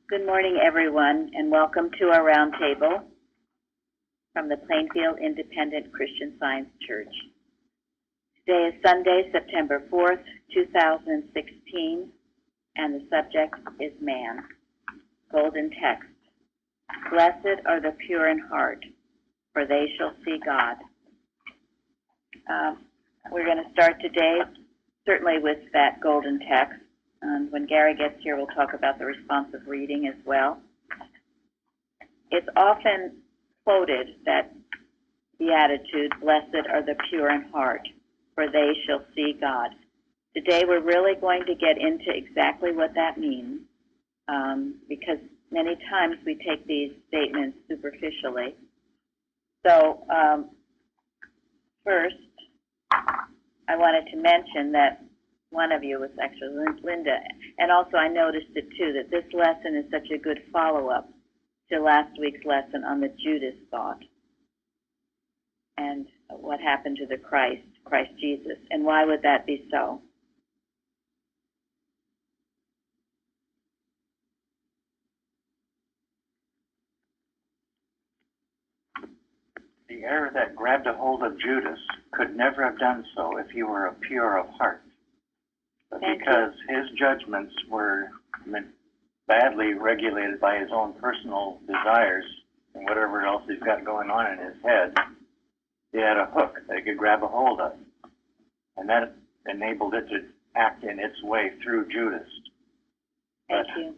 Good morning, everyone, and welcome to our roundtable from the Plainfield Independent Christian Science Church. Today is Sunday, September 4th, 2016, and the subject is man. Golden text. Blessed are the pure in heart, for they shall see God. We're going to start today, certainly with that golden text. And when Gary gets here, we'll talk about the responsive reading as well. It's often quoted that beatitude, blessed are the pure in heart, for they shall see God. Today we're really going to get into exactly what that means, because many times we take these statements superficially. So first, I wanted to mention that one of you was actually Linda, and also I noticed it too, that this lesson is such a good follow-up to last week's lesson on the Judas thought and what happened to the Christ Jesus, and why would that be so? The error that grabbed a hold of Judas could never have done so if he were pure of heart. But because his judgments were badly regulated by his own personal desires and whatever else he's got going on in his head, he had a hook that he could grab a hold of. And that enabled it to act in its way through Judas. Thank you.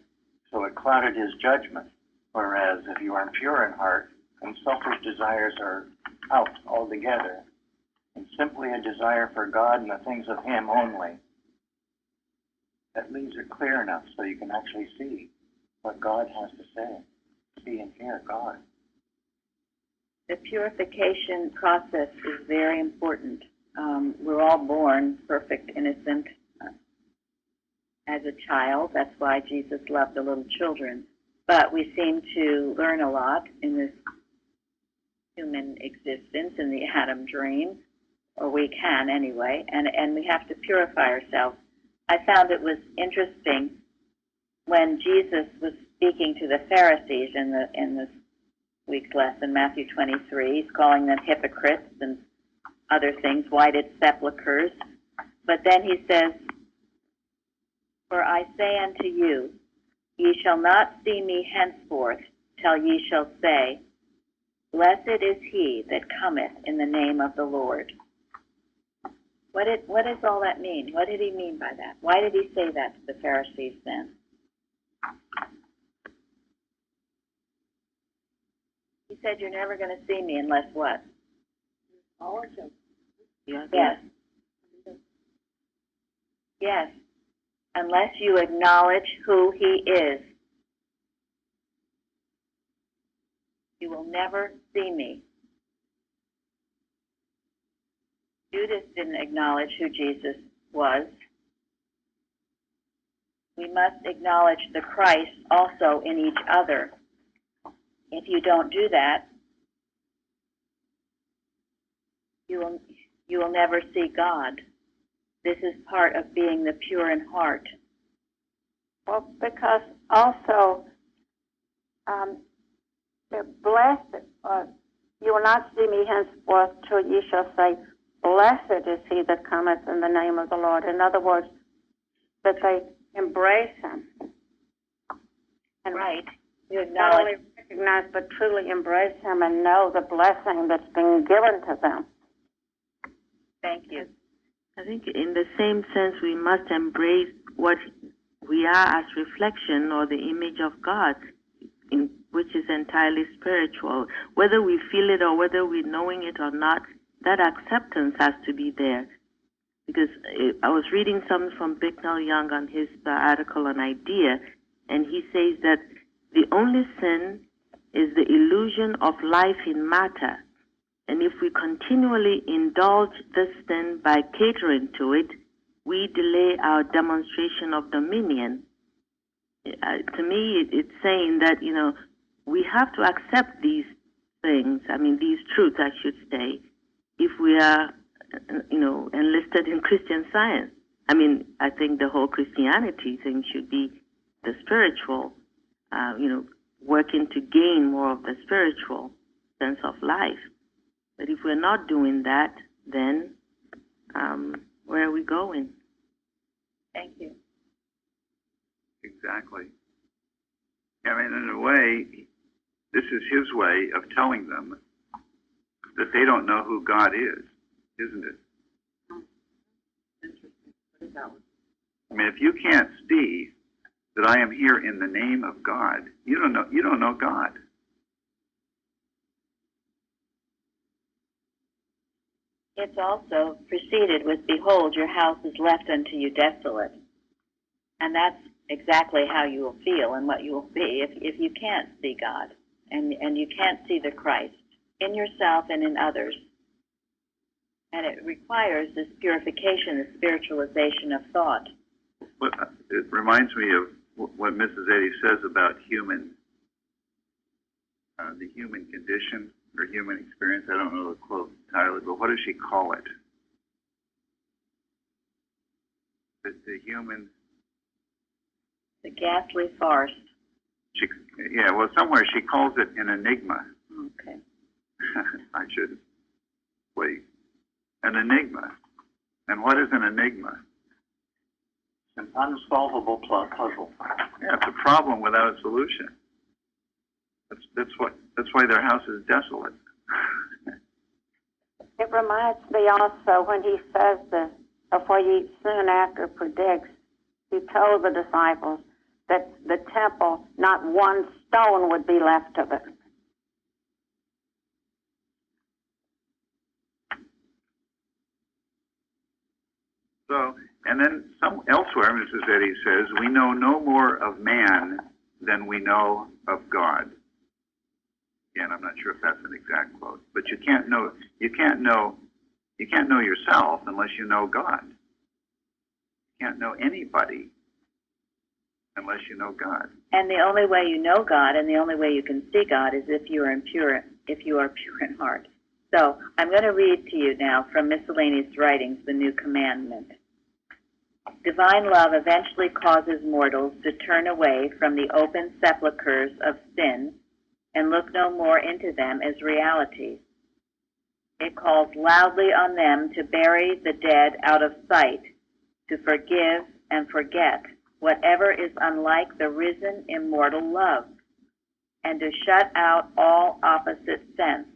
So it clouded his judgment. Whereas if you are pure in heart and selfish desires are out altogether, and simply a desire for God and the things of Him only, that leaves it clear enough so you can actually see what God has to say. See and hear God. The purification process is very important. We're all born perfect, innocent as a child. That's why Jesus loved the little children. But we seem to learn a lot in this human existence, in the Adam dream, or we can anyway, and we have to purify ourselves. I found it was interesting when Jesus was speaking to the Pharisees in this week's lesson, Matthew 23. He's calling them hypocrites and other things, whited sepulchres. But then he says, "For I say unto you, ye shall not see me henceforth, till ye shall say, Blessed is he that cometh in the name of the Lord." What does all that mean? What did he mean by that? Why did he say that to the Pharisees then? He said, you're never going to see me unless what? Yes. Yes. Unless you acknowledge who he is, you will never see me. Judas didn't acknowledge who Jesus was. We must acknowledge the Christ also in each other. If you don't do that, you will never see God. This is part of being the pure in heart. Well, because also the blessed, you will not see me henceforth till ye shall say, Blessed is he that cometh in the name of the Lord. In other words, that they embrace him. And right. You not only acknowledge. recognize, but truly embrace him and know the blessing that's being given to them. Thank you. I think in the same sense, we must embrace what we are as reflection or the image of God, which is entirely spiritual. Whether we feel it or whether we're knowing it or not, that acceptance has to be there. Because I was reading something from Bicknell Young on his article on idea, and he says that the only sin is the illusion of life in matter. And if we continually indulge this sin by catering to it, we delay our demonstration of dominion. To me, it's saying that, we have to accept these things, these truths, I should say, if we are, enlisted in Christian Science. I think the whole Christianity thing should be the spiritual. working to gain more of the spiritual sense of life. But if we're not doing that, then where are we going? Thank you. Exactly. I mean, in a way, this is his way of telling them that they don't know who God is, isn't it? Interesting. What is that one? I mean, if you can't see that I am here in the name of God, you don't know God. It's also preceded with, "Behold, your house is left unto you desolate." And that's exactly how you will feel and what you will be if you can't see God and you can't see the Christ in yourself and in others. And it requires this purification, this spiritualization of thought. Well, it reminds me of what Mrs. Eddy says about the human condition or human experience. I don't know the quote entirely, but what does she call it? The human... The ghastly farce. Somewhere she calls it an enigma. Okay. I should wait. An enigma. And what is an enigma? An unsolvable puzzle. Yeah, it's a problem without a solution. That's why their house is desolate. It reminds me also when he says this, before he soon after predicts, he told the disciples that the temple, not one stone would be left of it. So, and then elsewhere, Mrs. Eddy says, we know no more of man than we know of God. Again, I'm not sure if that's an exact quote, but you can't know yourself unless you know God. You can't know anybody unless you know God. And the only way you know God and the only way you can see God is if you are pure in heart. So I'm going to read to you now from Miscellaneous Writings, the New Commandment. Divine love eventually causes mortals to turn away from the open sepulchres of sin and look no more into them as realities. It calls loudly on them to bury the dead out of sight, to forgive and forget whatever is unlike the risen immortal love, and to shut out all opposite sense.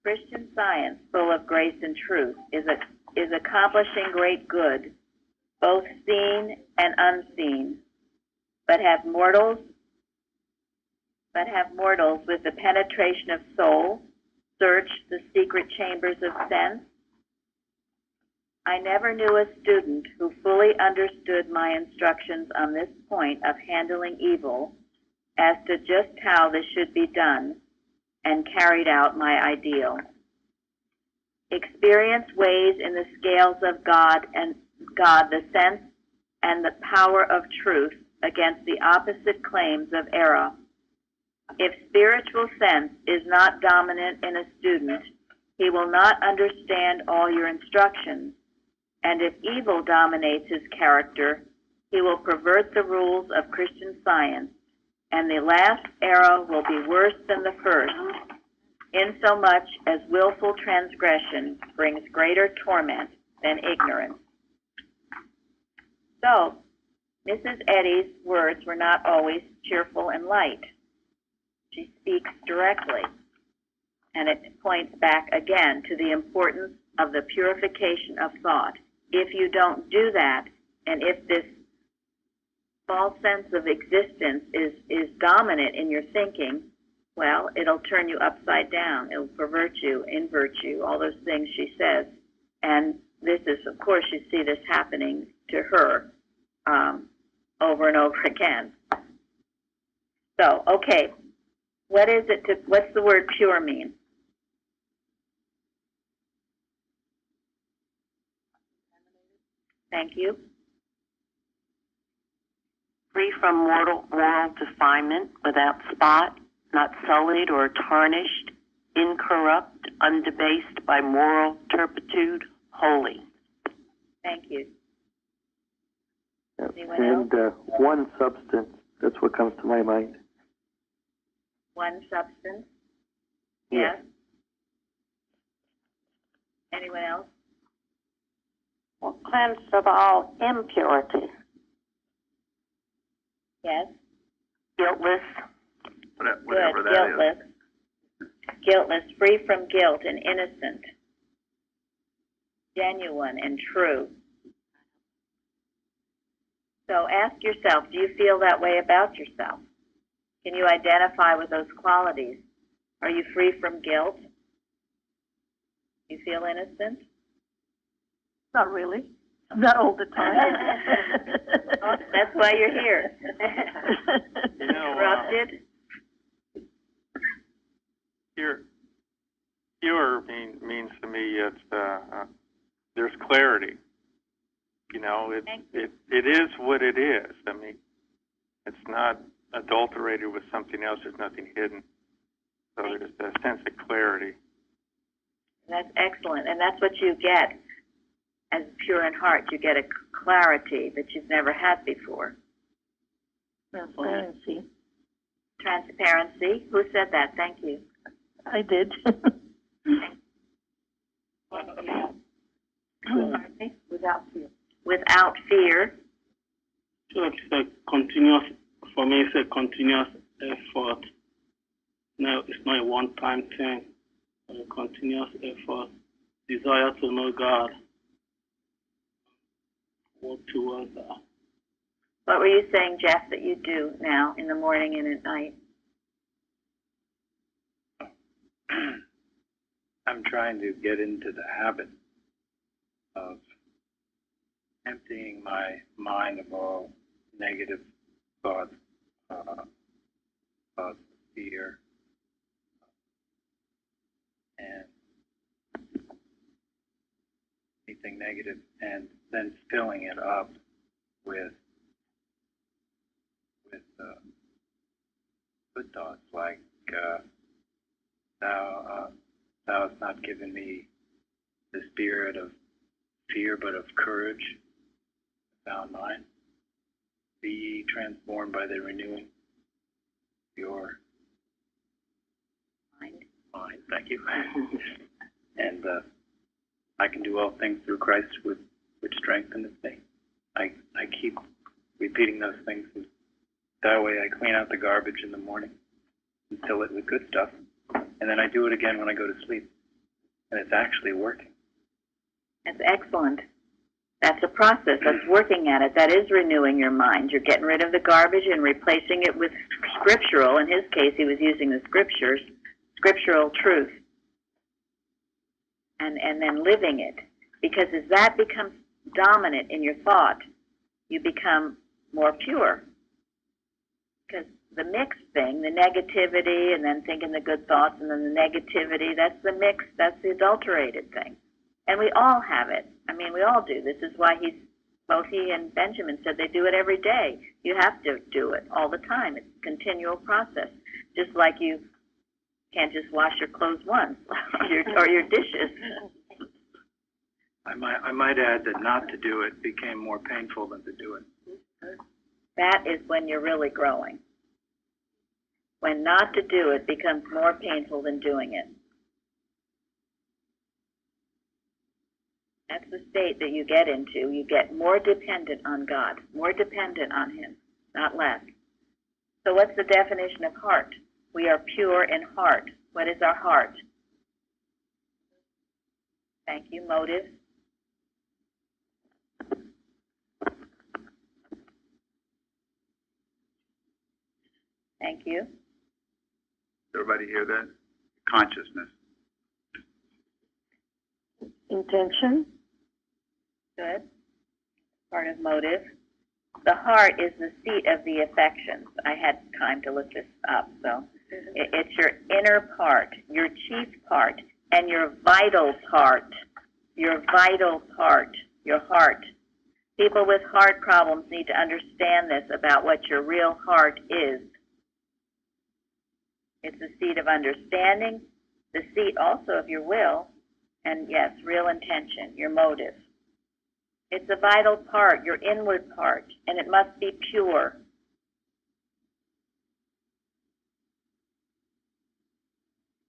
Christian Science, full of grace and truth, is accomplishing great good, both seen and unseen, but have mortals with the penetration of soul searched the secret chambers of sense? I never knew a student who fully understood my instructions on this point of handling evil as to just how this should be done and carried out my ideal. Experience weighs in the scales of God the sense and the power of truth against the opposite claims of error. If spiritual sense is not dominant in a student, he will not understand all your instructions, and if evil dominates his character, he will pervert the rules of Christian Science, and the last error will be worse than the first, insomuch as willful transgression brings greater torment than ignorance. So, Mrs. Eddy's words were not always cheerful and light. She speaks directly, and it points back again to the importance of the purification of thought. If you don't do that, and if this false sense of existence is dominant in your thinking, well, it'll turn you upside down. It'll pervert you, invert you, all those things she says. And this is, of course, you see this happening to her over and over again. So, okay, what's the word pure mean? Thank you. Free from moral defilement, without spot, not sullied or tarnished, incorrupt, undebased by moral turpitude, holy. Thank you. Anyone And one substance That's what comes to my mind. One substance? Yes. Anyone else? Well, cleansed of all impurity. Yes. Guiltless. Whatever Good. that is. Guiltless. Guiltless, free from guilt and innocent. Genuine and true. So ask yourself, do you feel that way about yourself? Can you identify with those qualities? Are you free from guilt? You feel innocent? Not really. Not all the time. Oh, that's why you're here. You know, Corrupted? pure means to me it's there's clarity. You know, it is what it is. I mean, it's not adulterated with something else. There's nothing hidden. So there's a sense of clarity. That's excellent, and that's what you get as pure in heart. You get a clarity that you've never had before. Transparency. Transparency. Who said that? Thank you. I did. Without fear. Without fear. So it's a continuous, for me, it's a continuous effort. No, it's not a one-time thing. It's a continuous effort. Desire to know God. Work towards that. What were you saying, Jeff, that you do now in the morning and at night? I'm trying to get into the habit of emptying my mind of all negative thoughts, thoughts of fear, and anything negative, and then filling it up with good thoughts like thou hast not given me the spirit of fear, but of courage, sound mind. Be ye transformed by the renewing of your mind. Thank you. And I can do all things through Christ which strengtheneth me. I keep repeating those things. That way I clean out the garbage in the morning and fill it with good stuff. And then I do it again when I go to sleep. And it's actually working. That's excellent. That's a process. That's working at it. That is renewing your mind. You're getting rid of the garbage and replacing it with scriptural. In his case, he was using the scriptures, scriptural truth. And then living it. Because as that becomes dominant in your thought, you become more pure. Because the mixed thing, the negativity, and then thinking the good thoughts, and then the negativity, that's the mixed, that's the adulterated thing. And we all have it. I mean, we all do. This is why both he and Benjamin said they do it every day. You have to do it all the time. It's a continual process. Just like you can't just wash your clothes once, or your dishes. I might add that not to do it became more painful than to do it. That is when you're really growing. When not to do it becomes more painful than doing it. That's the state that you get into. You get more dependent on God, more dependent on him, not less. So what's the definition of heart? We are pure in heart. What is our heart? Thank you. Motive. Thank you. Everybody hear that? Consciousness. Intention. Good. Part of motive. The heart is the seat of the affections. I had time to look this up, so it's your inner part, your chief part, and your vital part. Your vital part, your heart. People with heart problems need to understand this about what your real heart is. It's the seat of understanding, the seat also of your will, and yes, real intention, your motive. It's a vital part, your inward part, and it must be pure.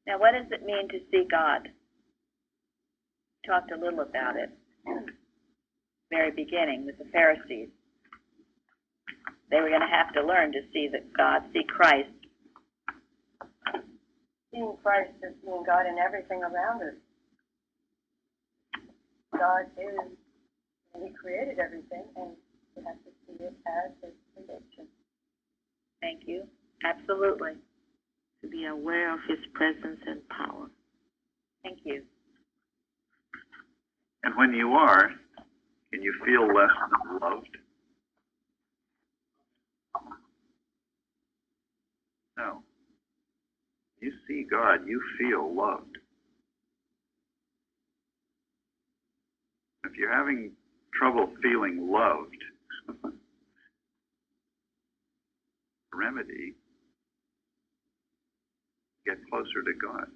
Now, what does it mean to see God? Talked a little about it. Very beginning with the Pharisees. They were going to have to learn to see that God, see Christ. Seeing Christ is seeing God in everything around us. God is, and He created everything, and we have to see it as His creation. Thank you. Absolutely. To be aware of His presence and power. Thank you. And when you are, can you feel less than loved? No. You see God, you feel loved. If you're having trouble feeling loved, the remedy, get closer to God.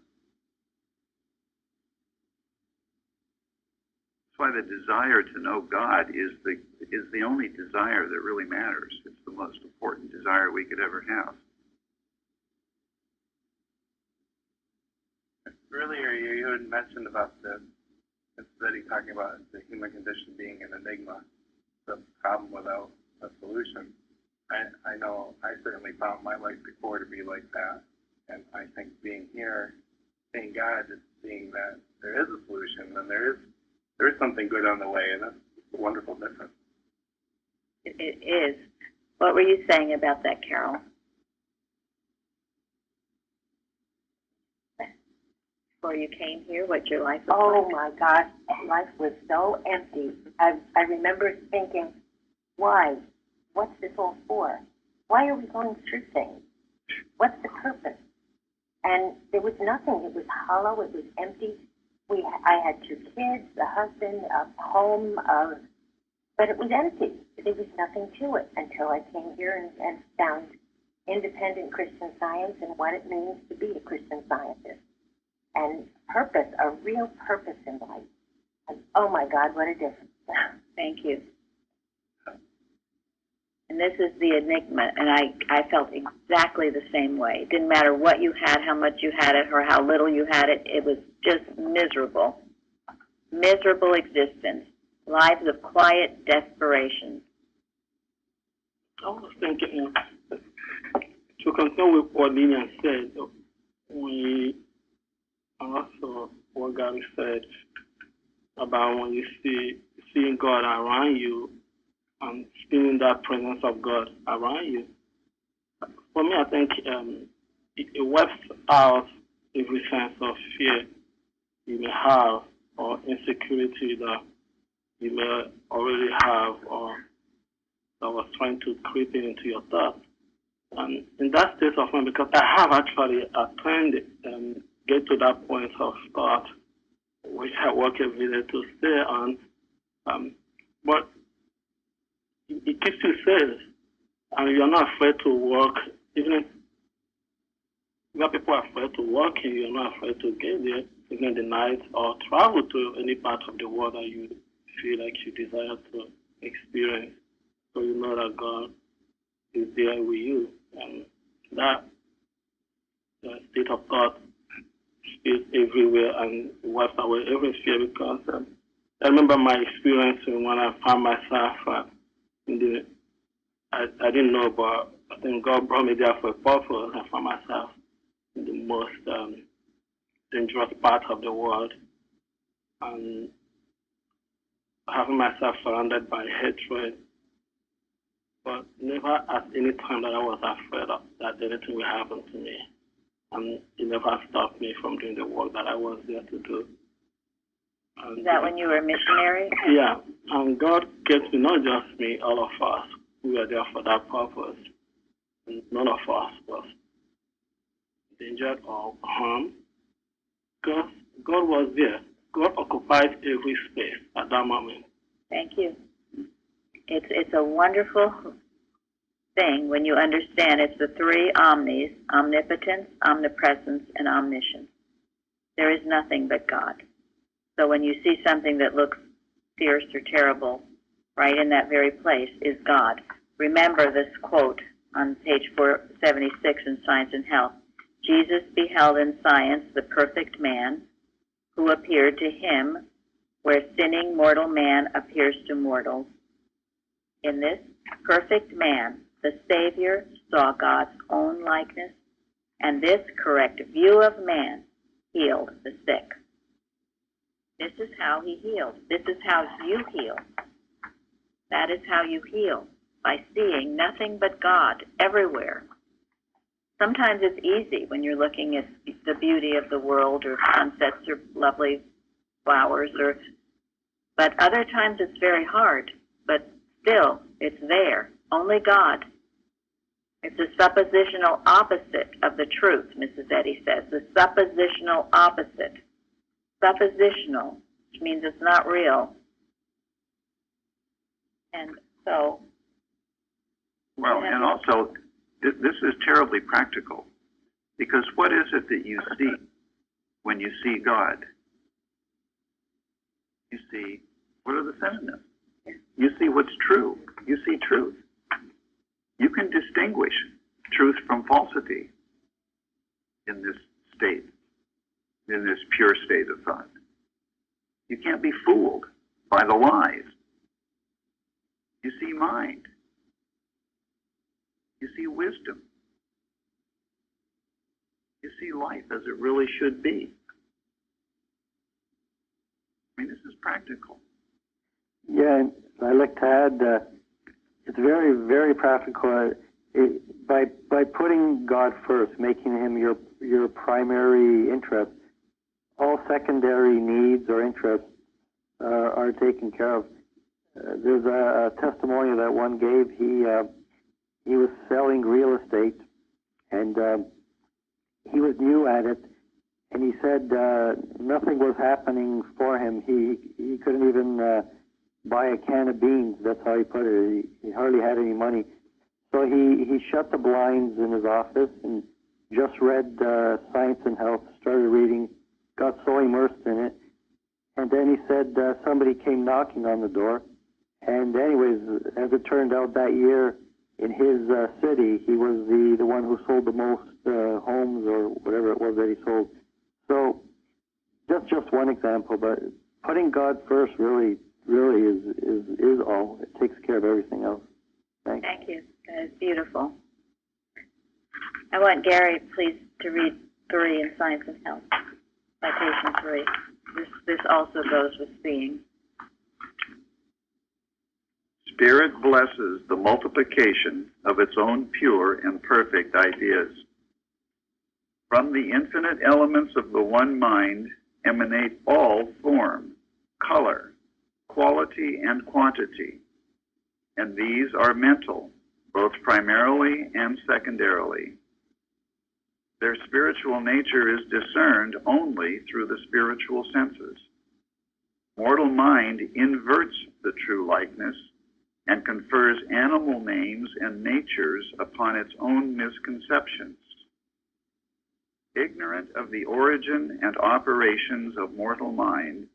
That's why the desire to know God is the only desire that really matters. It's the most important desire we could ever have. Earlier, you had mentioned about the study talking about the human condition being an enigma, the problem without a solution. I know I certainly found my life before to be like that, and I think being here, seeing God, is seeing that there is a solution and there is something good on the way, and that's a wonderful difference. It is. What were you saying about that, Carol? Before you came here, what your life was Oh like? my gosh, life was so empty. I remember thinking, why? What's this all for? Why are we going through things? What's the purpose? And there was nothing. It was hollow. It was empty. I had 2 kids, a husband, a home, but it was empty. There was nothing to it until I came here and found independent Christian Science and what it means to be a Christian Scientist. And purpose, a real purpose in life. And oh my God, what a difference. Thank you. And this is the enigma, and I felt exactly the same way. It didn't matter what you had, how much you had it, or how little you had it. It was just miserable. Miserable existence. Lives of quiet desperation. I was thinking, to concern with what Lillian said, and also what Gary said about when you seeing God around you and feeling that presence of God around you. For me, I think it wipes out every sense of fear you may have or insecurity that you may already have or that was trying to creep into your thoughts. And in that state of mind, because I have actually attained get to that point of thought, which I work every day to stay on, but it keeps you safe, and you're not afraid to work, even if people are afraid to work and you're not afraid to get there, even in the night, or travel to any part of the world that you feel like you desire to experience. So you know that God is there with you, and that state of thought is everywhere and wipes away every fear. Because I remember my experience when I found myself I didn't know, but I think God brought me there for a purpose. I found myself in the most dangerous part of the world, and having myself surrounded by hatred, but never at any time that I was afraid of that anything will happen to me. And it never stopped me from doing the work that I was there to do. And Is that when you were a missionary? Yeah, and God gets me, not just me, all of us. We were there for that purpose. And none of us was injured or harmed. God was there. God occupied every space at that moment. Thank you. It's a wonderful thing when you understand it's the 3 omnis: omnipotence, omnipresence, and omniscience. There is nothing but God. So when you see something that looks fierce or terrible, right in that very place is God. Remember this quote on page 476 in Science and Health. Jesus beheld in science the perfect man who appeared to him where sinning mortal man appears to mortals. In this perfect man, the Savior saw God's own likeness, and this correct view of man healed the sick. This is how he healed. This is how you heal. That is how you heal, by seeing nothing but God everywhere. Sometimes it's easy when you're looking at the beauty of the world or sunsets or lovely flowers, but other times it's very hard, but still it's there. Only God. It's a suppositional opposite of the truth, Mrs. Eddy says. The suppositional opposite. Suppositional, which means it's not real. And so... Well, and also, this is terribly practical, because what is it that you see when you see God? You see, what are the synonyms? You see what's true. You see truth. You can distinguish truth from falsity in this state, in this pure state of thought. You can't be fooled by the lies. You see mind. You see wisdom. You see life as it really should be. I mean, this is practical. Yeah, and I'd like to add, it's very, very practical. By putting God first, making him your primary interest, all secondary needs or interests are taken care of. There's a testimony that one gave. He was selling real estate, and he was new at it, and he said nothing was happening for him. He couldn't even buy a can of beans. That's how he put it. He hardly had any money. So he shut the blinds in his office and just read Science and Health, started reading, got so immersed in it. And then he said somebody came knocking on the door. And anyways, as it turned out, that year in his city, he was the one who sold the most homes or whatever it was that he sold. So that's just one example, but putting God first really is all. It takes care of everything else. Thanks. Thank you. That is beautiful. I want Gary, please, to read 3 in Science and Health, citation 3. This also goes with seeing. Spirit blesses the multiplication of its own pure and perfect ideas. From the infinite elements of the one mind emanate all form, color, quality, and quantity, and these are mental, both primarily and secondarily. Their spiritual nature is discerned only through the spiritual senses. Mortal mind inverts the true likeness and confers animal names and natures upon its own misconceptions. Ignorant of the origin and operations of mortal mind,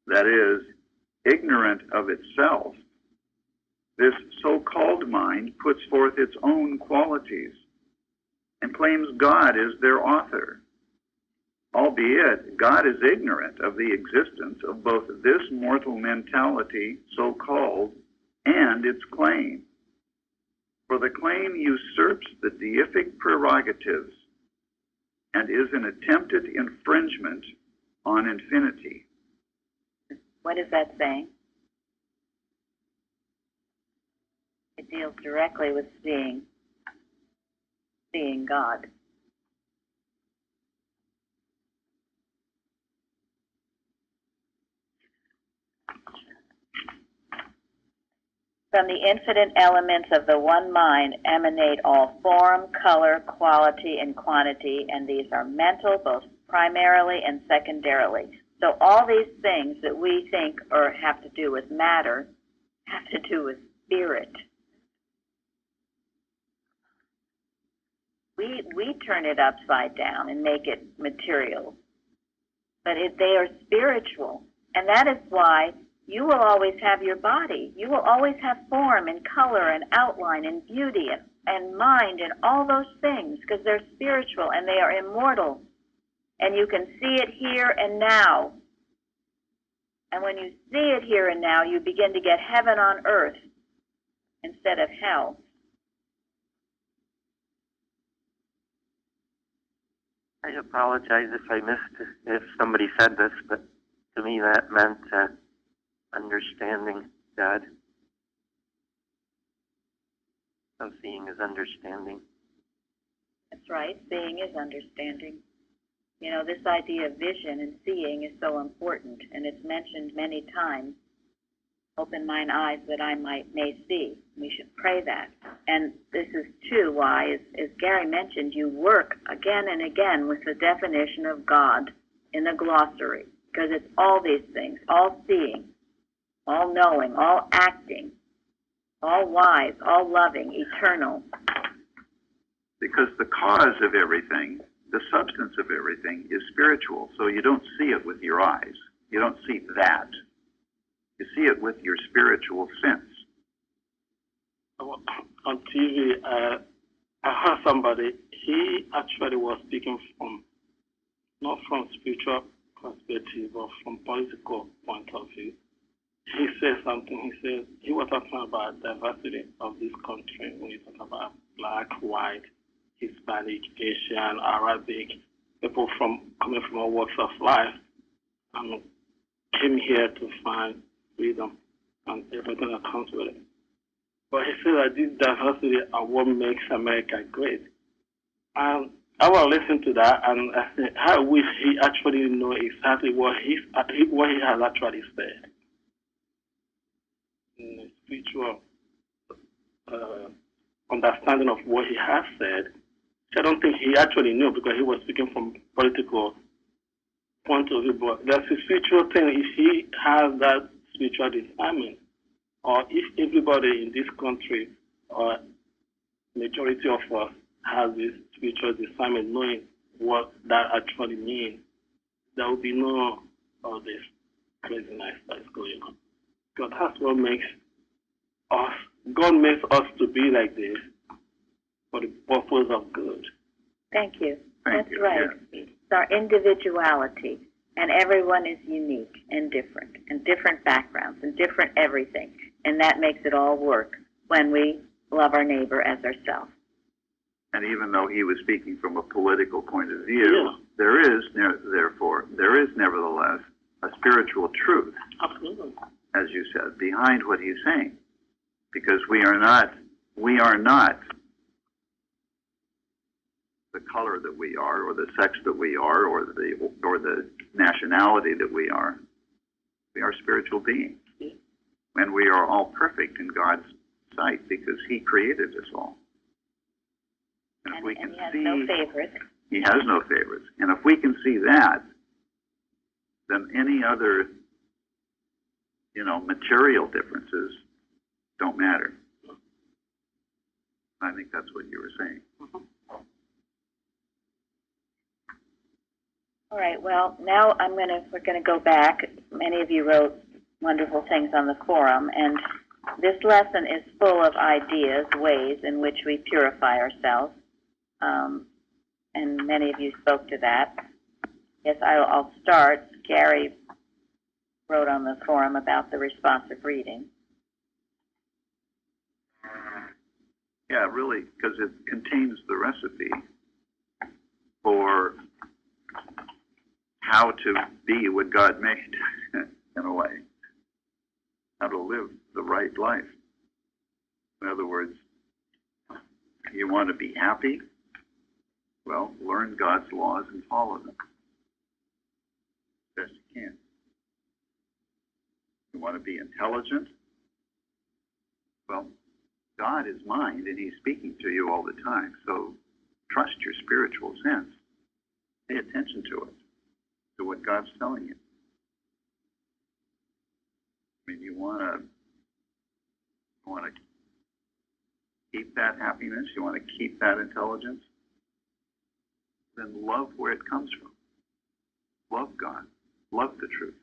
that is, ignorant of itself, this so-called mind puts forth its own qualities and claims God is their author, albeit God is ignorant of the existence of both this mortal mentality, so-called, and its claim. For the claim usurps the deific prerogatives and is an attempted infringement on infinity. What is that saying? It deals directly with seeing God. From the infinite elements of the one mind emanate all form, color, quality, and quantity, and these are mental, both primarily and secondarily. So all these things that we think or have to do with matter have to do with spirit. We turn it upside down and make it material, but they are spiritual, and that is why you will always have your body. You will always have form and color and outline and beauty and and mind and all those things, because they're spiritual and they are immortal. And you can see it here and now. And when you see it here and now, you begin to get heaven on earth instead of hell. I apologize if I missed if somebody said this, but to me that meant understanding God. So seeing is understanding. That's right. Seeing is understanding. You know, this idea of vision and seeing is so important, and it's mentioned many times. Open mine eyes that I may see. We should pray that. And this is too why, as Gary mentioned, you work again and again with the definition of God in the glossary, because it's all these things, all seeing, all knowing, all acting, all wise, all loving, eternal. Because the cause of everything, the substance of everything, is spiritual. So you don't see it with your eyes. You don't see that. You see it with your spiritual sense. On TV, I heard somebody, he actually was speaking from, not from spiritual perspective, but from political point of view. He said something, he was talking about diversity of this country when he talked about black, white, Hispanic, Asian, Arabic, people coming from all walks of life, and came here to find freedom and everything that comes with it. But he said that this diversity are what makes America great. And I was listening to that, and I wish he actually knew exactly what he has actually said. In the spiritual understanding of what he has said, I don't think he actually knew, because he was speaking from political point of view. But that's a spiritual thing. If he has that spiritual discernment, or if everybody in this country, or majority of us, has this spiritual discernment, knowing what that actually means, there will be no all this craziness that is going on. Because that's what makes us, God makes us to be like this for the purpose of good. Thank you. Thank That's you. right. Yeah. It's our individuality, and everyone is unique and different backgrounds, and different everything. And that makes it all work when we love our neighbor as ourselves. And even though he was speaking from a political point of view, there is nevertheless a spiritual truth, Absolutely. as you said, behind what he's saying. Because we are not the color that we are, or the sex that we are, or the nationality that we are. We are spiritual beings. And we are all perfect in God's sight, because he created us all. And if we can he has see, no favorites. he has no favorites. And if we can see that, then any other, material differences don't matter. I think that's what you were saying. All right, well, now we're gonna go back. Many of you wrote wonderful things on the forum, and this lesson is full of ideas, ways in which we purify ourselves, and many of you spoke to that. Yes, I'll start. Gary wrote on the forum about the responsive reading. Yeah, really, because it contains the recipe for how to be what God made, in a way. How to live the right life. In other words, you want to be happy? Well, learn God's laws and follow them best you can. You want to be intelligent? Well, God is mind, and he's speaking to you all the time. So trust your spiritual sense. Pay attention to it, to what God's telling you. I mean, you want to keep that happiness, you want to keep that intelligence, then love where it comes from. Love God. Love the truth.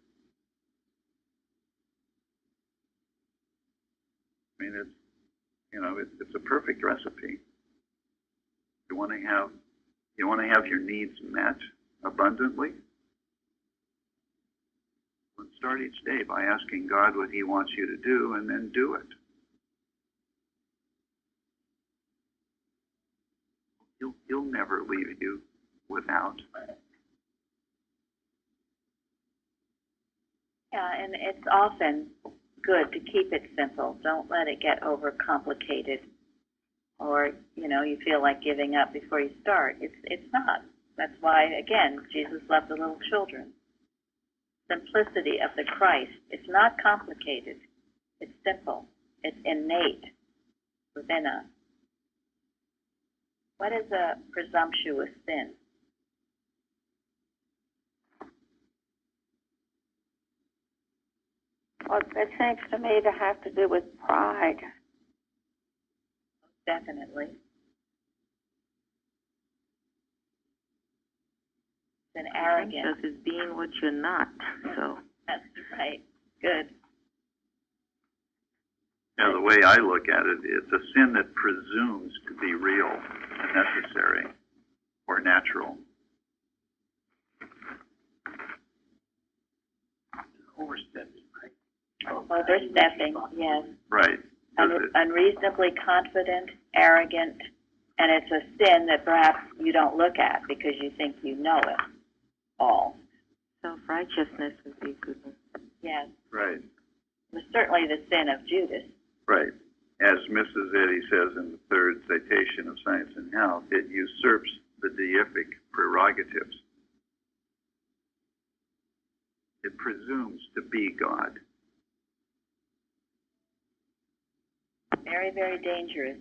I mean, it's a perfect recipe. want to have your needs met abundantly? Let's start each day by asking God what He wants you to do, and then do it. He'll never leave you without. Yeah, and it's often good to keep it simple. Don't let it get overcomplicated, or you feel like giving up before you start. It's not. That's why, again, Jesus loved the little children. Simplicity of the Christ. It's not complicated. It's simple. It's innate within us. What is a presumptuous sin? Well, it seems to me to have to do with pride. Definitely. It's an arrogance. Because it's being what you're not. So. That's right. Good. Yeah, the way I look at it, it's a sin that presumes to be real and necessary or natural. Overstepping, right? Overstepping, yes. Right. Unreasonably confident, arrogant, and it's a sin that perhaps you don't look at because you think you know it all. Self-righteousness would be a good one. Yes. Right. It was certainly the sin of Judas. Right. As Mrs. Eddy says in the third citation of Science and Health, it usurps the deific prerogatives. It presumes to be God. Very, very dangerous.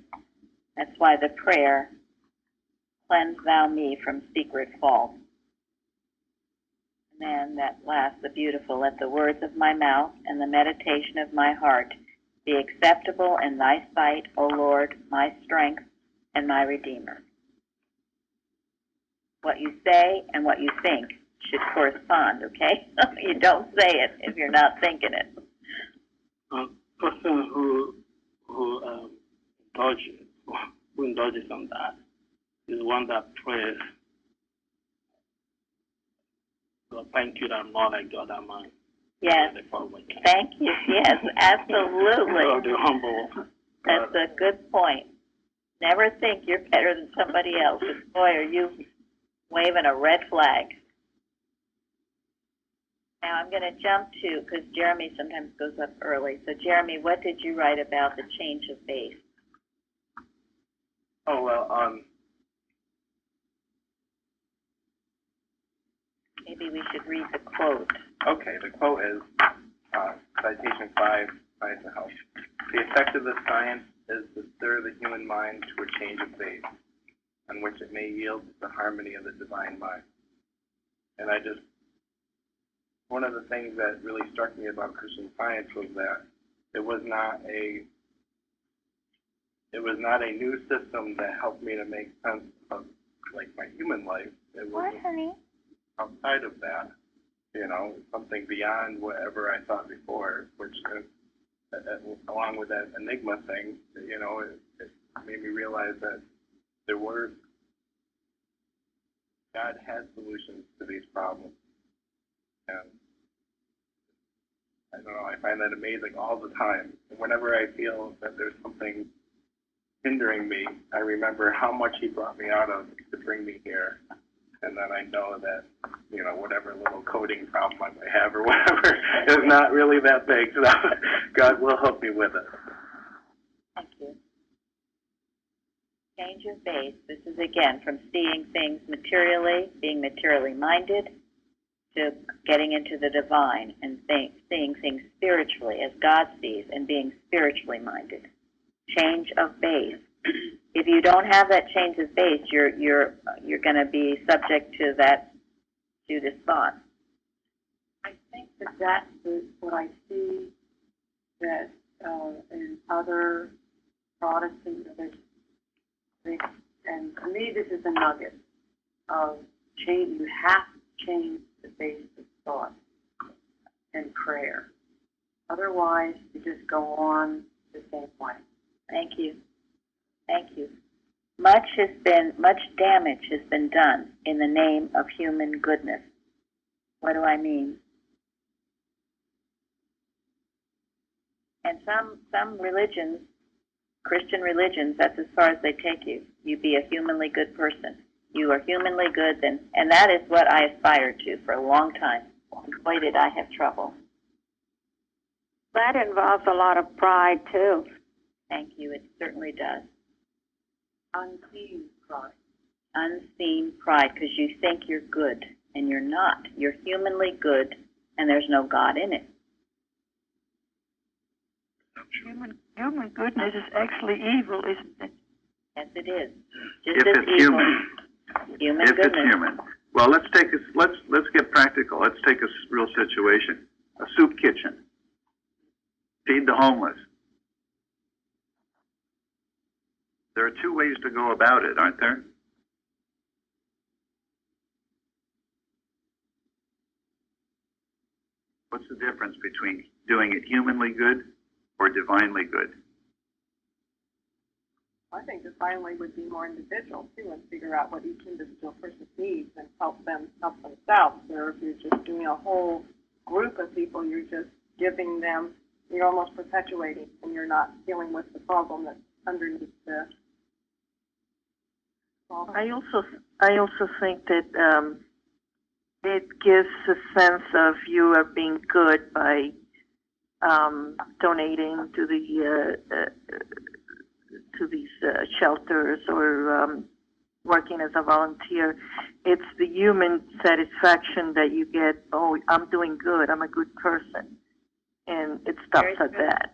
That's why the prayer, cleanse thou me from secret fault. And then that last, the beautiful, let the words of my mouth and the meditation of my heart be acceptable in thy sight, O Lord, my strength and my Redeemer. What you say and what you think should correspond, okay? You don't say it if you're not thinking it. A person who indulges on that is one that prays, "God, thank you that I'm not like the other man." Yes. Thank you. Yes, absolutely. The humble. That's a good point. Never think you're better than somebody else. Boy, are you waving a red flag. Now I'm going to jump to, because Jeremy sometimes goes up early. So Jeremy, what did you write about the change of base? Oh, well, Maybe we should read the quote. okay, the quote is, citation 5, Science and Health. The effect of this science is to stir the human mind to a change of base, on which it may yield to the harmony of the divine mind. And one of the things that really struck me about Christian Science was that it was not a new system that helped me to make sense of like my human life. It was outside of that, something beyond whatever I thought before, which along with that enigma thing, it made me realize that God had solutions to these problems. And I don't know, I find that amazing all the time. Whenever I feel that there's something hindering me, I remember how much He brought me out of to bring me here. And then I know that, whatever little coding problem I might have or whatever is not really that big. So God will help me with it. Thank you. Change of base. This is, again, from seeing things materially, being materially minded, to getting into the divine and seeing things spiritually as God sees and being spiritually minded. Change of base. If you don't have that change of base, you're going to be subject to that Judas thought. I think that's what I see that in other Protestant religions, and to me this is a nugget of change. You have to change the base of thought and prayer. Otherwise, you just go on the same way. Thank you. Thank you. much damage has been done in the name of human goodness. What do I mean? And some religions, Christian religions, that's as far as they take you. You be a humanly good person. You are humanly good, and that is what I aspired to for a long time. Boy, did I have trouble. That involves a lot of pride, too. Thank you. It certainly does. Unseen pride. Unseen pride, because you think you're good, and you're not. You're humanly good, and there's no God in it. Human goodness is actually evil, isn't it? Yes, it is. If it's human. Human If goodness. it's human. Well, let's get practical. Let's take a real situation. A soup kitchen. Feed the homeless. There are two ways to go about it, aren't there? What's the difference between doing it humanly good or divinely good? I think divinely would be more individual too, and figure out what each individual person needs and help themselves. Where if you're just doing a whole group of people, you're just giving them, you're almost perpetuating, and you're not dealing with the problem that's underneath the problem. I also think that it gives a sense of you are being good by donating to these shelters or working as a volunteer. It's the human satisfaction that you get. Oh, I'm doing good. I'm a good person, and it stops at that.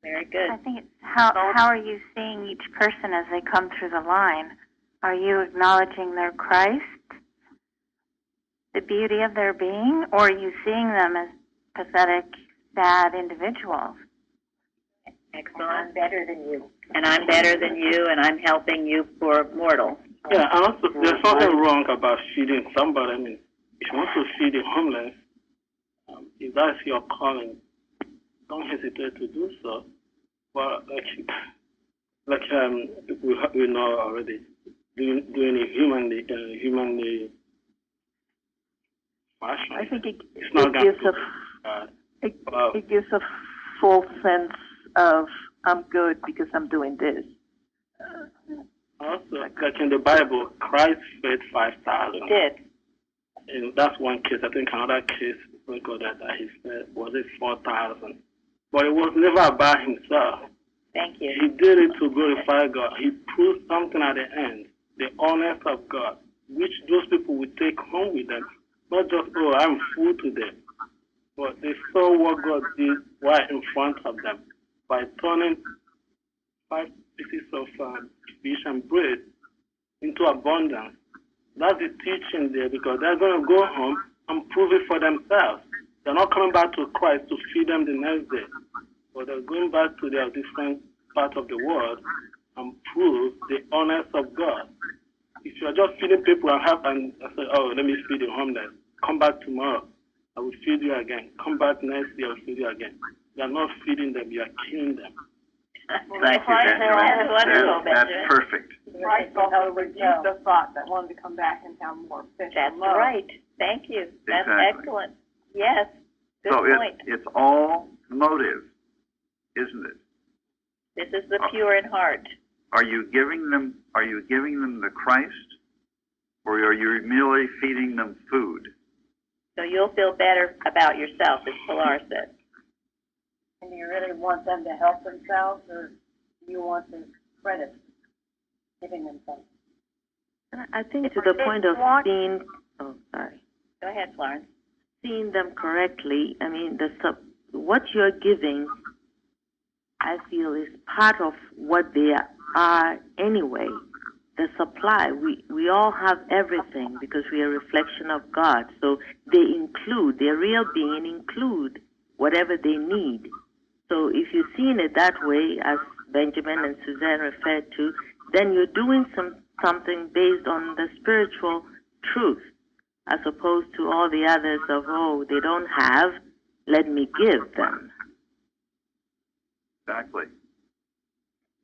Very good. I think it's how are you seeing each person as they come through the line? Are you acknowledging their Christ, the beauty of their being, or are you seeing them as pathetic, sad individuals? Excellent. I'm better than you. And I'm better than you, and I'm helping you, poor mortal. Yeah, and also there's nothing wrong about feeding somebody. I mean, if you want to feed the homeless, if that's your calling, don't hesitate to do so. Well, we know already, doing it humanly fashion. I think it gives a full sense of I'm good because I'm doing this. Also, like in the Bible, Christ fed 5,000. He did. And that's one case. I think another case recorded that he fed, was it 4,000? But it was never about himself. Thank you. He did it to glorify God. He proved something at the end, the honor of God, which those people would take home with them. Not just, oh, I'm full today. But they saw what God did right in front of them by turning 5 pieces of fish and bread into abundance. That's the teaching there, because they're going to go home and prove it for themselves. They're not coming back to Christ to feed them the next day, but they're going back to their different parts of the world and prove the honors of God. If you're just feeding people and say, oh, let me feed the homeless, come back tomorrow, I will feed you again. Come back next day, I will feed you again. You're not feeding them, you're killing them. Thank you, Benjamin. That's perfect. Christ also reduced the thought that wanted to come back and have more fish. That's right. Thank you. That's excellent. Yes. Good point. It's all motive, isn't it? This is the pure in heart. Are you giving them the Christ, or are you merely feeding them food? So you'll feel better about yourself, as Pilar said. And do you really want them to help themselves, or do you want the credit giving them something? I think to the point of seeing, Go ahead, Florence. Seeing them correctly, I mean, what you're giving, I feel, is part of what they are anyway. The supply, we all have everything because we are a reflection of God. So they include, their real being include whatever they need. So if you're seeing it that way, as Benjamin and Suzanne referred to, then you're doing something based on the spiritual truth, as opposed to all the others of, oh, they don't have, let me give them. Exactly.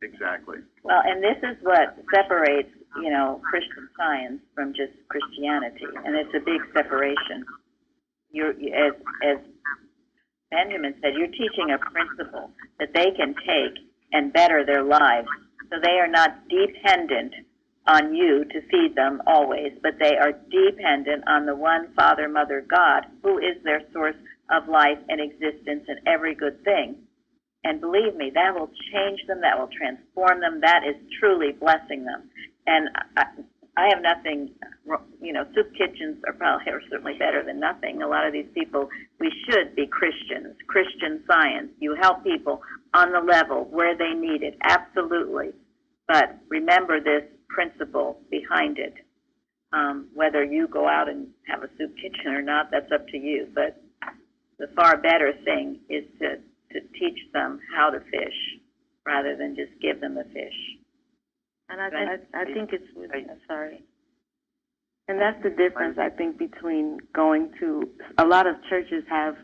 Exactly. Well, and this is what separates, Christian Science from just Christianity, and it's a big separation. As Benjamin said, you're teaching a principle that they can take and better their lives, so they are not dependent on you to feed them always, but they are dependent on the one Father, Mother, God, who is their source of life and existence and every good thing. And believe me, that will change them, that will transform them, that is truly blessing them. And I have nothing, soup kitchens are certainly better than nothing. A lot of these people, we should be Christians, Christian Science. You help people on the level where they need it, absolutely. But remember this principle behind it. Whether you go out and have a soup kitchen or not, that's up to you. But the far better thing is to teach them how to fish rather than just give them the fish. And I think it's sorry. And that's the difference, I think, between going to a lot of churches have,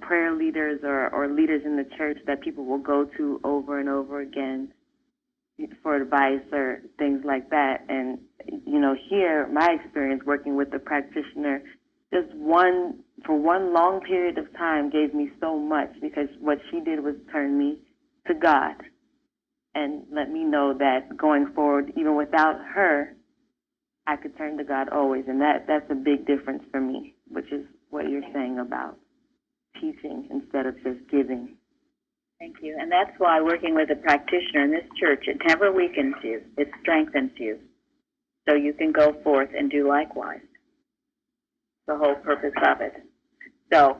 prayer leaders or leaders in the church that people will go to over and over again for advice or things like that. And, here, my experience working with the practitioner, just for one long period of time gave me so much, because what she did was turn me to God and let me know that going forward, even without her, I could turn to God always. And that's a big difference for me, which is what you're saying about teaching instead of just giving. Thank you. And that's why working with a practitioner in this church, it never weakens you. It strengthens you. So you can go forth and do likewise. The whole purpose of it. So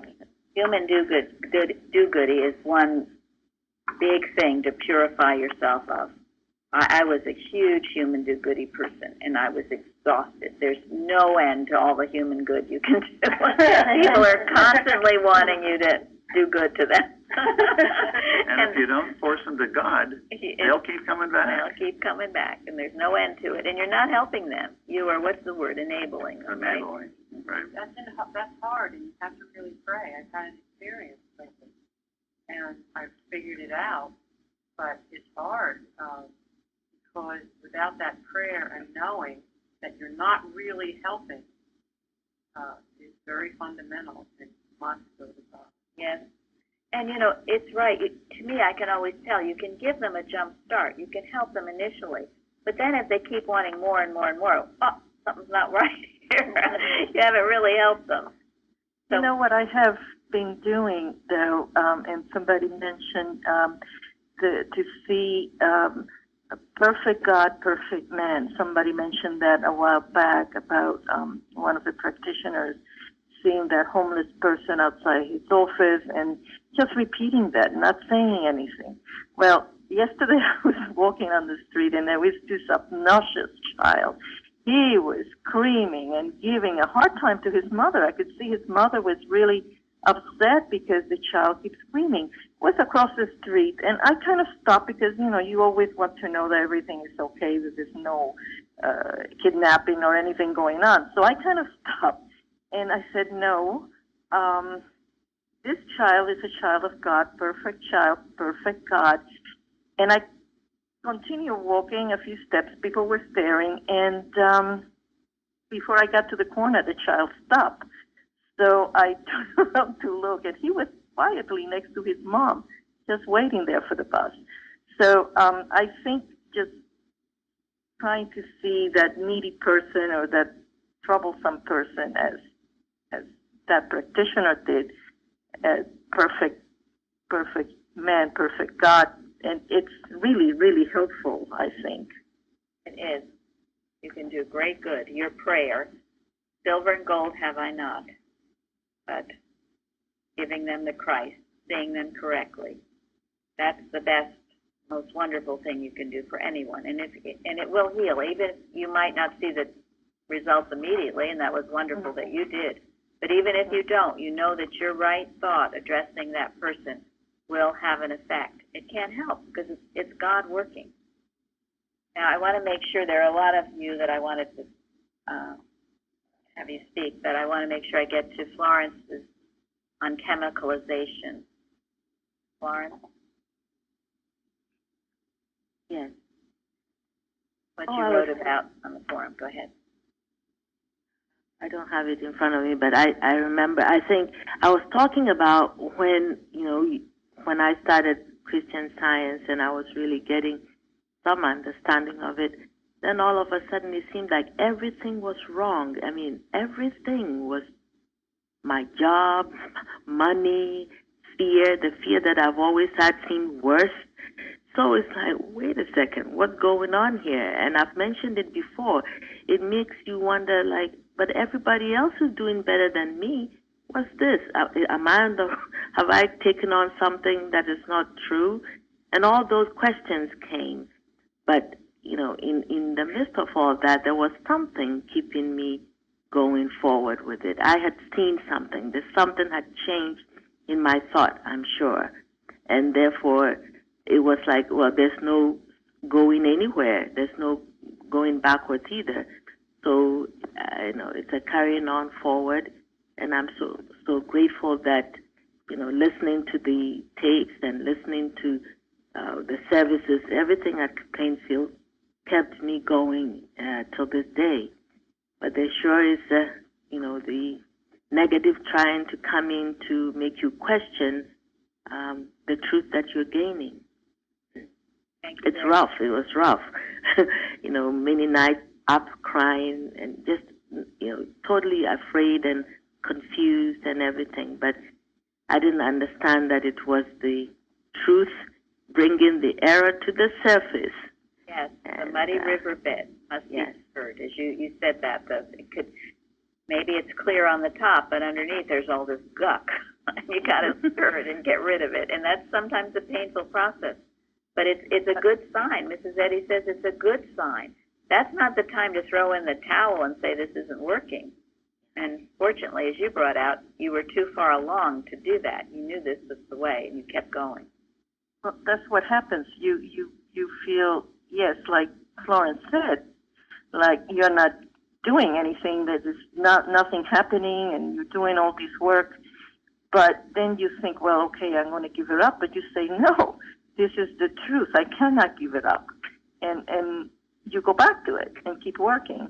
human do-goody is one big thing to purify yourself of. I was a huge human do-goody person, and I was exhausted. There's no end to all the human good you can do. People are constantly wanting you to do good to them. and if you don't force them to God, they'll keep coming back. They'll keep coming back, and there's no end to it. And you're not helping them. You are, what's the word, enabling. Enabling, right. That's hard, and you have to really pray. I've had an experience with it, and I've figured it out, but it's hard because without that prayer and knowing that you're not really helping is very fundamental and must go to God. Yes. And, it's right. To me, I can always tell. You can give them a jump start. You can help them initially. But then if they keep wanting more and more and more, something's not right here. You haven't really helped them. So, what I have been doing, though, and somebody mentioned to see a perfect God, perfect man. Somebody mentioned that a while back about one of the practitioners seeing that homeless person outside his office and just repeating that, not saying anything. Well, yesterday I was walking on the street and there was this obnoxious child. He was screaming and giving a hard time to his mother. I could see his mother was really upset because the child keeps screaming. It was across the street, and I kind of stopped because, you always want to know that everything is okay, that there's no kidnapping or anything going on. So I kind of stopped. And I said, no, this child is a child of God, perfect child, perfect God. And I continued walking a few steps. People were staring. And before I got to the corner, the child stopped. So I turned around to look, and he was quietly next to his mom, just waiting there for the bus. So I think just trying to see that needy person or that troublesome person as that practitioner did, as perfect man, perfect God, and it's really, really helpful, I think. It is. You can do great good. Your prayer, silver and gold have I not, but giving them the Christ, seeing them correctly, that's the best, most wonderful thing you can do for anyone, and it will heal. Even if you might not see the results immediately, and that was wonderful that you did. But even if you don't, you know that your right thought addressing that person will have an effect. It can't help because it's God working. Now, I want to make sure there are a lot of you that I wanted to have you speak, but I want to make sure I get to Florence's on chemicalization. Florence? Yes. What Oh, you I wrote was- about on the forum. Go ahead. I don't have it in front of me, but I remember, I think I was talking about when, when I started Christian Science and I was really getting some understanding of it, then all of a sudden it seemed like everything was wrong. I mean, everything was my job, money, fear. The fear that I've always had seemed worse. So it's like, wait a second, what's going on here? And I've mentioned it before. It makes you wonder, like, but everybody else is doing better than me. What's this? Am I on the, have I taken on something that is not true? And all those questions came. But, in the midst of all that, there was something keeping me going forward with it. I had seen something. Something had changed in my thought, I'm sure. And therefore, it was like, well, there's no going anywhere. There's no going backwards either. So, it's a carrying on forward. And I'm so grateful that, listening to the tapes and listening to the services, everything at Plainfield kept me going till this day. But there sure is, the negative trying to come in to make you question the truth that you're gaining. It's rough. It was rough. Many nights up crying and just, totally afraid and confused and everything. But I didn't understand that it was the truth bringing the error to the surface. Yes, And, the muddy riverbed must yes. be heard, as you said that. It could, maybe it's clear on the top, but underneath there's all this guck. You got to stir it and get rid of it, and that's sometimes a painful process. But it's a good sign. Mrs. Eddy says it's a good sign. That's not the time to throw in the towel and say this isn't working. And fortunately, as you brought out, you were too far along to do that. You knew this was the way, and you kept going. Well, that's what happens. You feel, yes, like Florence said, like you're not doing anything, that is nothing happening, and you're doing all this work. But then you think, well, okay, I'm going to give it up. But you say, no, this is the truth. I cannot give it up. And you go back to it and keep working.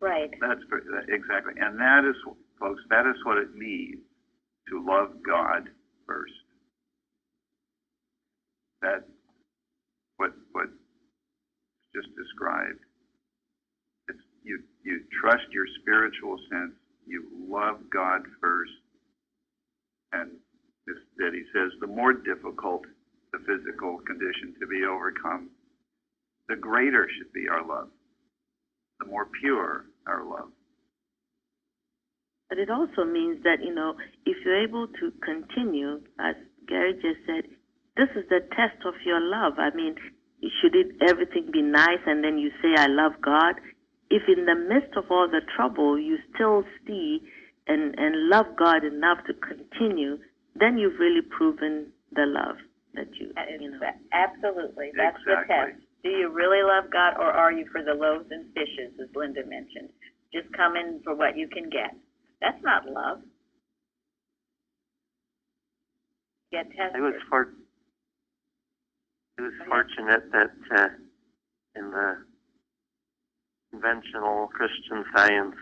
Right. That's exactly. And that is, folks, that is what it means to love God first. That's what just described. It's you trust your spiritual sense. You love God first. And that he says, the more difficult the physical condition to be overcome, the greater should be our love, the more pure our love. But it also means that, if you're able to continue, as Gary just said, this is the test of your love. I mean, should everything be nice and then you say, I love God? If in the midst of all the trouble you still see and love God enough to continue, then you've really proven the love that you. Absolutely. That's the test. Do you really love God, or are you for the loaves and fishes, as Linda mentioned? Just come in for what you can get. That's not love. Get tested. I was fortunate that in the conventional Christian Science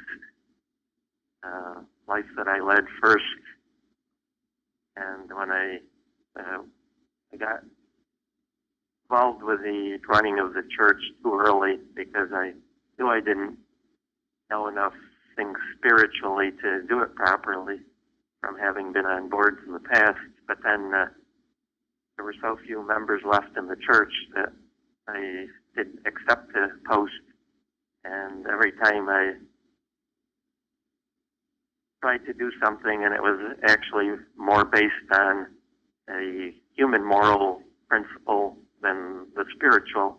life that I led first, and when I got involved with the running of the church too early because I knew I didn't know enough things spiritually to do it properly from having been on boards in the past. But then there were so few members left in the church that I didn't accept the post. And every time I tried to do something and it was actually more based on a human moral principle than the spiritual,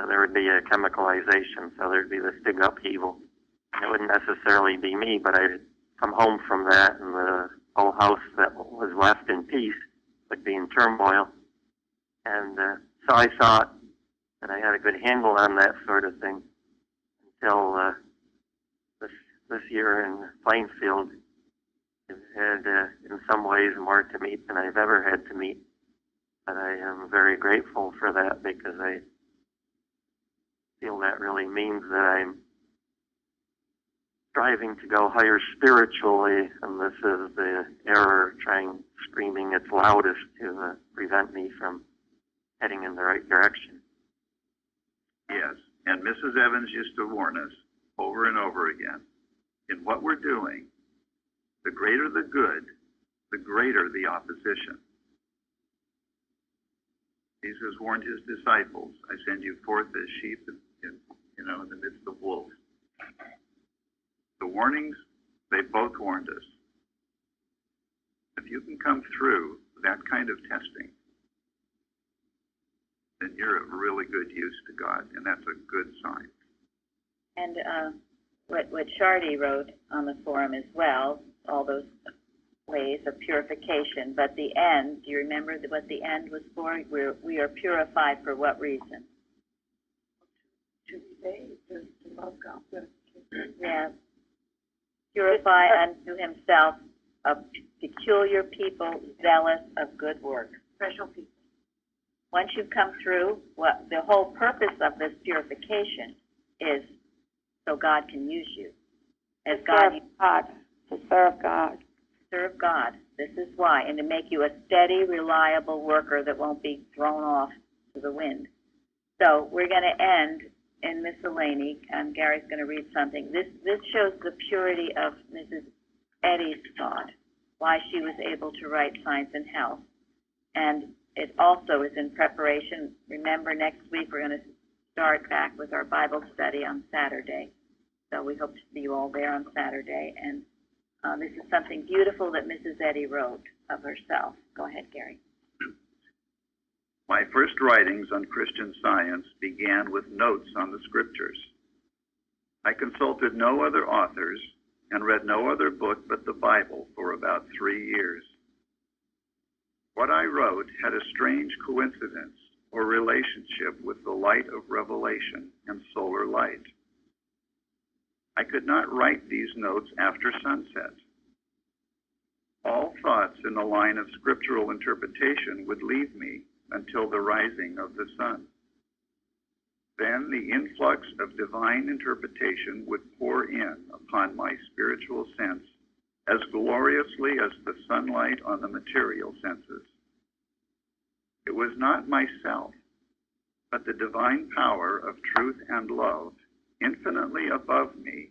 there would be a chemicalization, so there'd be this big upheaval. It wouldn't necessarily be me, but I'd come home from that, and the whole house that was left in peace would be in turmoil. And so I thought that I had a good handle on that sort of thing until this year in Plainfield. I've had, in some ways, more to meet than I've ever had to meet. But I am very grateful for that because I feel that really means that I'm striving to go higher spiritually, and this is the error screaming its loudest to prevent me from heading in the right direction. Yes, and Mrs. Evans used to warn us over and over again, in what we're doing, the greater the good, the greater the opposition. Jesus warned his disciples, I send you forth as sheep in the midst of wolves. The warnings, they both warned us. If you can come through that kind of testing, then you're of really good use to God, and that's a good sign. And what Shardy wrote on the forum as well, all those ways of purification, but the end, do you remember what the end was for? We are purified for what reason? To be saved, to love God. Yeah. Purify unto himself a peculiar people, zealous of good works. Special people. Once you come through, what the whole purpose of this purification is so God can use you. As God, to serve God. Serve God. This is why, and to make you a steady, reliable worker that won't be thrown off to the wind. So we're going to end in miscellany, and Gary's going to read something. This shows the purity of Mrs. Eddy's thought, why she was able to write Science and Health. And it also is in preparation. Remember, next week we're going to start back with our Bible study on Saturday. So we hope to see you all there on Saturday. And this is something beautiful that Mrs. Eddy wrote of herself. Go ahead, Gary. My first writings on Christian Science began with notes on the scriptures. I consulted no other authors and read no other book but the Bible for about 3 years. What I wrote had a strange coincidence or relationship with the light of revelation and solar light. I could not write these notes after sunset. All thoughts in the line of scriptural interpretation would leave me until the rising of the sun. Then the influx of divine interpretation would pour in upon my spiritual sense as gloriously as the sunlight on the material senses. It was not myself, but the divine power of truth and love, infinitely above me,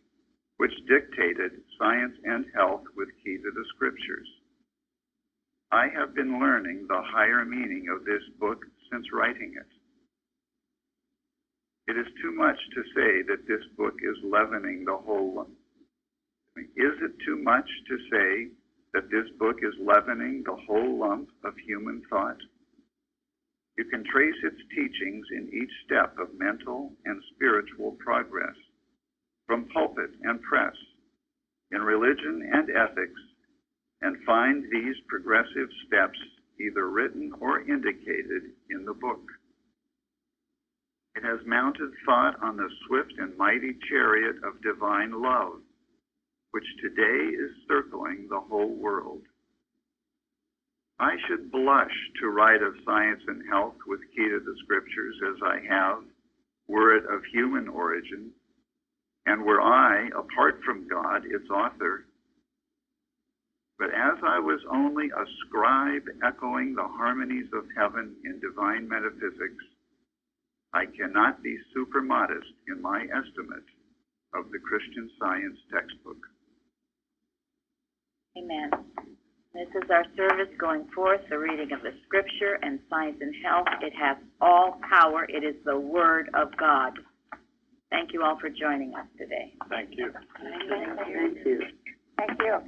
which dictated Science and Health with key to the scriptures. I have been learning the higher meaning of this book since writing it. It is too much to say that this book is leavening the whole. Is it too much to say that this book is leavening the whole lump of human thought? You can trace its teachings in each step of mental and spiritual progress, from pulpit and press, in religion and ethics, and find these progressive steps either written or indicated in the book. It has mounted thought on the swift and mighty chariot of divine love, which today is circling the whole world. I should blush to write of Science and Health with key to the scriptures as I have, were it of human origin, and were I, apart from God, its author. But as I was only a scribe echoing the harmonies of heaven in divine metaphysics, I cannot be super modest in my estimate of the Christian Science textbook. Amen. This is our service going forth, the reading of the scripture and Science and Health. It has all power. It is the Word of God. Thank you all for joining us today. Thank you. Thank you. Thank you.